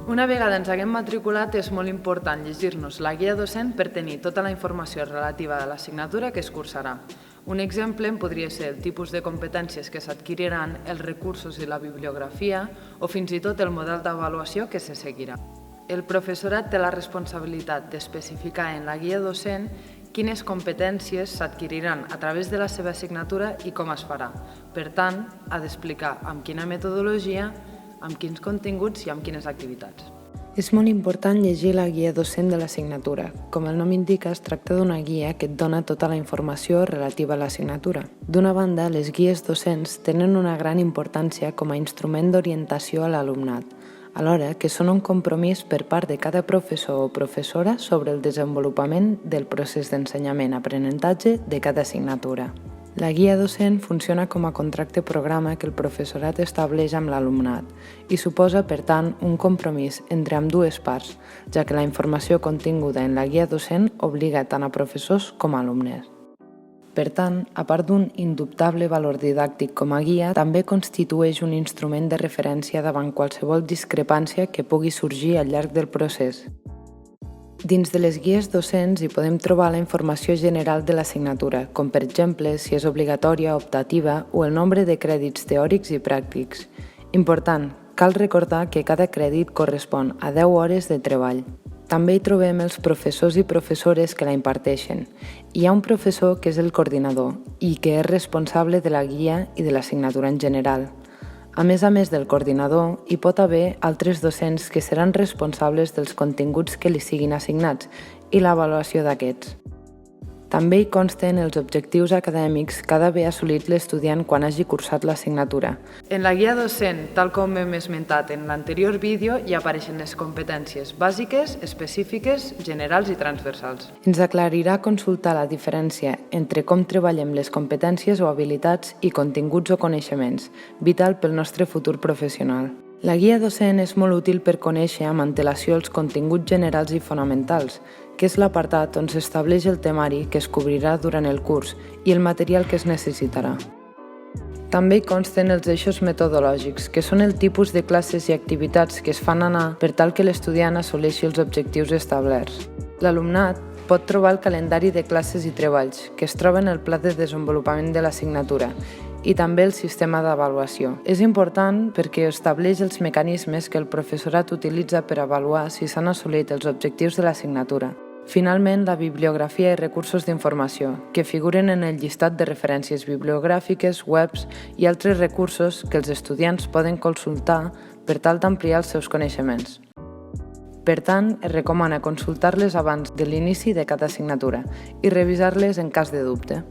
Una vegada ens haguem matriculat, és molt important llegir-nos la guia docent per tenir tota la informació relativa a l'assignatura que es cursarà. Un exemple podria ser el tipus de competències que s'adquiriran, els recursos i la bibliografia o fins i tot el model d'avaluació que se seguirà. El professorat té la responsabilitat d'especificar en la guia docent quines competències s'adquiriran a través de la seva assignatura i com es farà. Per tant, ha d'explicar amb quina metodologia, amb quins continguts i amb quines activitats. És molt important llegir la guia docent de l'assignatura. Com el nom indica, es tracta d'una guia que et dona tota la informació relativa a l'assignatura. D'una banda, les guies docents tenen una gran importància com a instrument d'orientació a l'alumnat, alhora que són un compromís per part de cada professor o professora sobre el desenvolupament del procés d'ensenyament-aprenentatge de cada assignatura. La guia docent funciona com a contracte programa que el professorat estableix amb l'alumnat i suposa, per tant, un compromís entre ambdues parts, ja que la informació continguda en la guia docent obliga tant a professors com a alumnes. Per tant, a part d'un indubtable valor didàctic com a guia, també constitueix un instrument de referència davant qualsevol discrepància que pugui sorgir al llarg del procés. Dins de les guies docents hi podem trobar la informació general de l'assignatura, com per exemple si és obligatòria, optativa o el nombre de crèdits teòrics i pràctics. Important, cal recordar que cada crèdit correspon a 10 hores de treball. També hi trobem els professors i professores que la imparteixen. Hi ha un professor que és el coordinador i que és responsable de la guia i de l'assignatura en general. A més del coordinador, hi pot haver altres docents que seran responsables dels continguts que li siguin assignats i l'avaluació d'aquests. També hi consten els objectius acadèmics que ha d'haver assolit l'estudiant quan hagi cursat l'assignatura. En la guia docent, tal com hem esmentat en l'anterior vídeo, hi apareixen les competències bàsiques, específiques, generals i transversals. Ens aclarirà consultar la diferència entre com treballem les competències o habilitats i continguts o coneixements, vital pel nostre futur professional. La guia docent és molt útil per conèixer amb antelació els continguts generals i fonamentals, que és l'apartat on s'estableix el temari que es cobrirà durant el curs i el material que es necessitarà. També hi consten els eixos metodològics, que són el tipus de classes i activitats que es fan anar per tal que l'estudiant assoleixi els objectius establerts. L'alumnat pot trobar el calendari de classes i treballs, que es troba en el pla de desenvolupament de l'assignatura, i també el sistema d'avaluació. És important perquè estableix els mecanismes que el professorat utilitza per avaluar si s'han assolit els objectius de l'assignatura. Finalment, la bibliografia i recursos d'informació, que figuren en el llistat de referències bibliogràfiques, webs i altres recursos que els estudiants poden consultar per tal d'ampliar els seus coneixements. Per tant, es recomana consultar-les abans de l'inici de cada assignatura i revisar-les en cas de dubte.